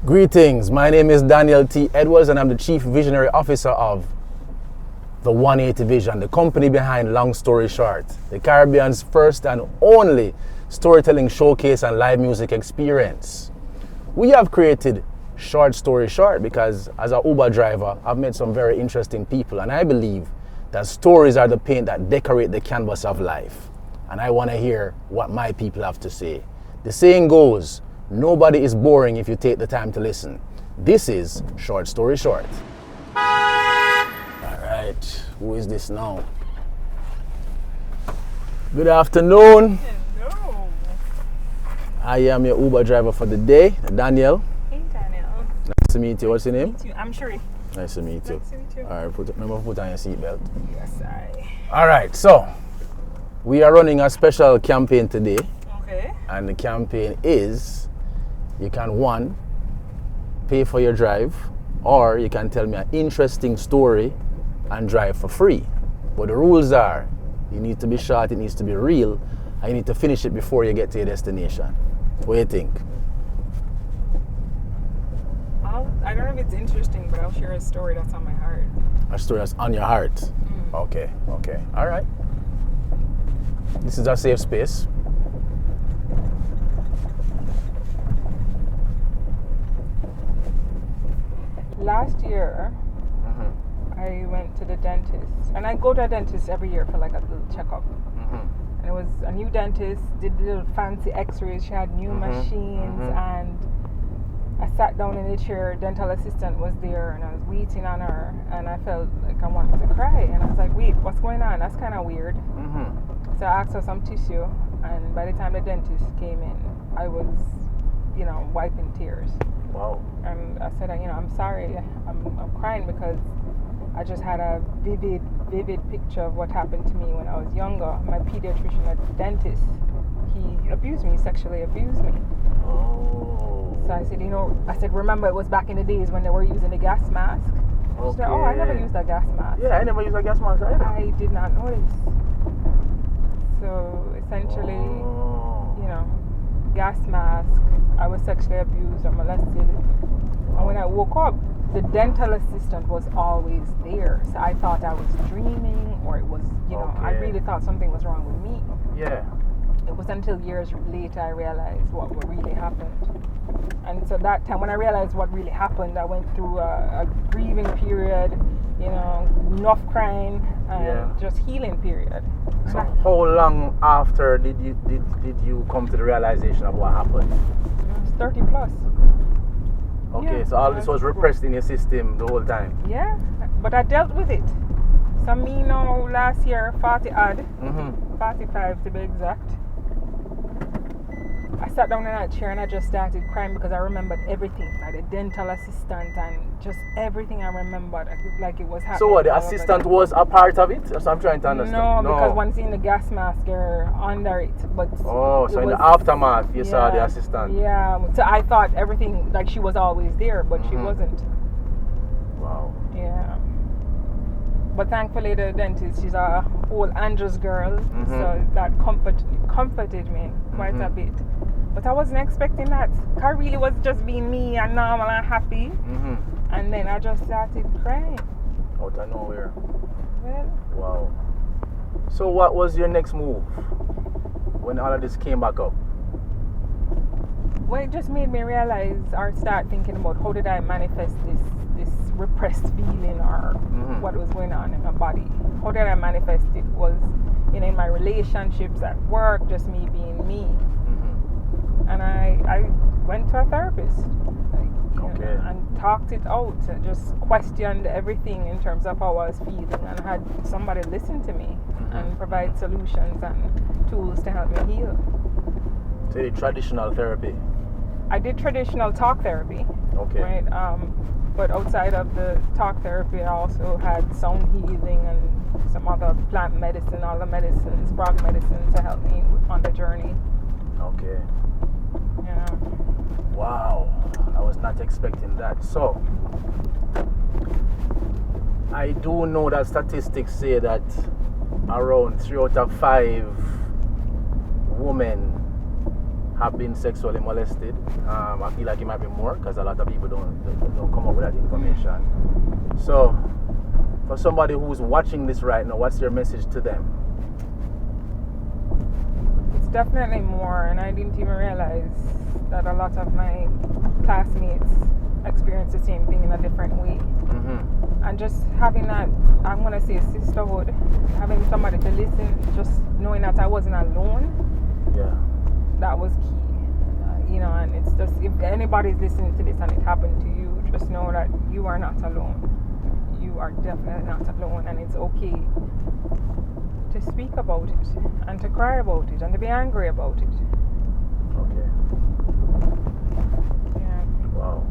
Greetings, my name is Daniel T. Edwards and I'm the Chief Visionary Officer of the 180 Vision, the company behind Long Story Short, the Caribbean's first and only storytelling showcase and live music experience. We have created Short Story Short because as an Uber driver, I've met some very interesting people and I believe that stories are the paint that decorate the canvas of life. And I want to hear what my people have to say. The saying goes, nobody is boring if you take the time to listen. This is Short Story Short. All right, who is this now? Good afternoon. Hello. I am your Uber driver for the day, Daniel. Hey, Daniel. Nice to meet you. What's your name? Meet you. I'm Sheree. Nice to meet you. Nice to meet you. All right, remember to put on your seatbelt. Yes, I. All right, so we are running a special campaign today. Okay. And the campaign is, you can one, pay for your drive, or you can tell me an interesting story and drive for free. But the rules are, you need to be short, it needs to be real, and you need to finish it before you get to your destination. What do you think? I don't know if it's interesting, but I'll share a story that's on my heart. A story that's on your heart? Okay, all right. This is a safe space. Last year, I went to the dentist, and I go to a dentist every year for like a little checkup. And it was a new dentist, did little fancy x-rays, she had new machines, and I sat down in the chair, dental assistant was there, and I was waiting on her, and I felt like I wanted to cry, and I was like, wait, what's going on? That's kind of weird. So I asked her some tissue, and by the time the dentist came in, I was, wiping tears. Wow. And I said, I'm sorry, I'm crying because I just had a vivid picture of what happened to me when I was younger. My pediatrician at the dentist, he abused me, sexually abused me. Oh. So I said, remember it was back in the days when they were using the gas mask? Okay. She said, oh, I never used a gas mask. Yeah, I never used a gas mask either. I did not notice. So essentially, gas mask, I was sexually abused or molested. And when I woke up, the dental assistant was always there. So I thought I was dreaming, or it was, I really thought something was wrong with me. Yeah. It was until years later I realized what really happened. And so that time when I realized what really happened, I went through a grieving period, enough crying, and just healing period. So how long after did you come to the realization of what happened? It was 30 plus. Okay, Yeah, so all this was repressed in your system the whole time? Yeah, but I dealt with it. So me now last year, 40 odd, 45 to be exact. I sat down in that chair and I just started crying because I remembered everything, like the dental assistant and just everything I remembered, like it was happening. So what, the assistant was a part of it? That's what I'm trying to understand. No, because once in the gas mask, you're under it. But so in the aftermath, you saw the assistant? Yeah, so I thought everything, like she was always there, but she wasn't. Wow. Yeah. But thankfully the dentist, she's a old Andrews girl, so that comforted me quite a bit. But I wasn't expecting that. I really was just being me and normal and happy. And then I just started crying. Out of nowhere. Well, Wow. So what was your next move when all of this came back up? well, it just made me realize or start thinking about how did I manifest this repressed feeling or what was going on in my body. How did I manifest it was in my relationships, at work, just me being me. And I went to a therapist and talked it out, just questioned everything in terms of how I was feeling and had somebody listen to me and provide solutions and tools to help me heal. So you did traditional therapy? I did traditional talk therapy. Okay. Right? But outside of the talk therapy, I also had sound healing and some other plant medicine, all the medicines, frog medicine to help me on the journey. Okay. Yeah. Wow. I was not expecting that. So, I do know that statistics say that around 3 out of 5 women have been sexually molested. I feel like it might be more because a lot of people don't come up with that information. So, for somebody who's watching this right now, what's your message to them? It's definitely more, and I didn't even realize that a lot of my classmates experience the same thing in a different way. And just having that, I'm going to say sisterhood, having somebody to listen, just knowing that I wasn't alone, that was key. You know, and it's just, if anybody's listening to this and it happened to you, just know that you are not alone. You are definitely not alone, and it's okay to speak about it, and to cry about it, and to be angry about it. Okay. Yeah. Wow.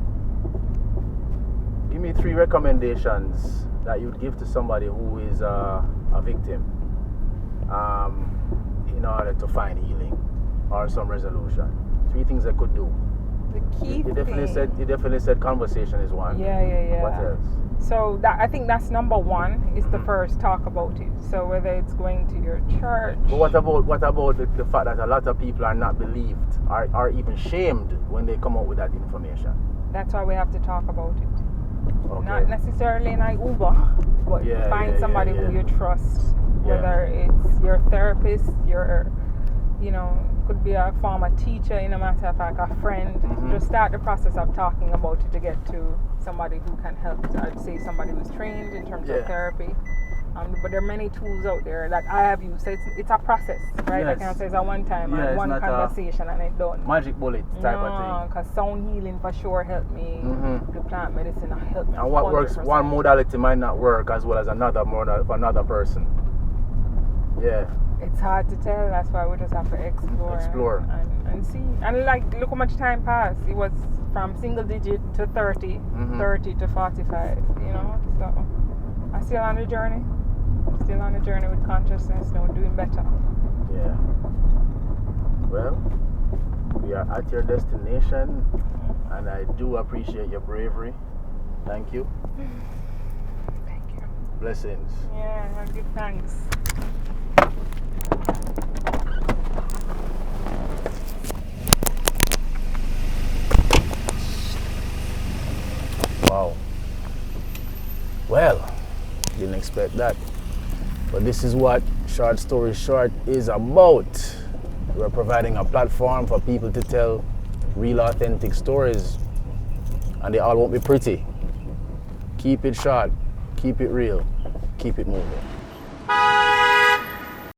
Give me 3 recommendations that you'd give to somebody who is a victim in order to find healing or some resolution. 3 things they could do. The key You definitely said conversation is one. Yeah. What else? So that, I think that's number 1 is to first talk about it. So whether it's going to your church. But what about the fact that a lot of people are not believed, are even shamed when they come out with that information? That's why we have to talk about it. Okay. Not necessarily in an Uber, but find somebody who you trust. Whether it's your therapist, your, you know, could be a former teacher, in a matter of fact, a friend. Just start the process of talking about it to get to somebody who can help. I'd say somebody who's trained in terms of therapy. But there are many tools out there that I have used. So it's a process, right? I can't say it's a one time and one conversation and it's done. Magic bullet type of thing. Because sound healing for sure helped me. The plant medicine helped me. And what 100%. Works, one modality might not work as well as another for another person. Yeah. It's hard to tell. That's why we just have to explore. And see. And like, look how much time passed. It was from single digit to 30, 30 to 45, you know. So I'm still on the journey. Still on the journey with consciousness, now doing better. Yeah. Well, we are at your destination, and I do appreciate your bravery. Thank you. Thank you. Blessings. Yeah, I give thanks. Wow. Well, didn't expect that. But this is what Short Story Short is about. We're providing a platform for people to tell real, authentic stories. And they all won't be pretty. Keep it short, keep it real, keep it moving.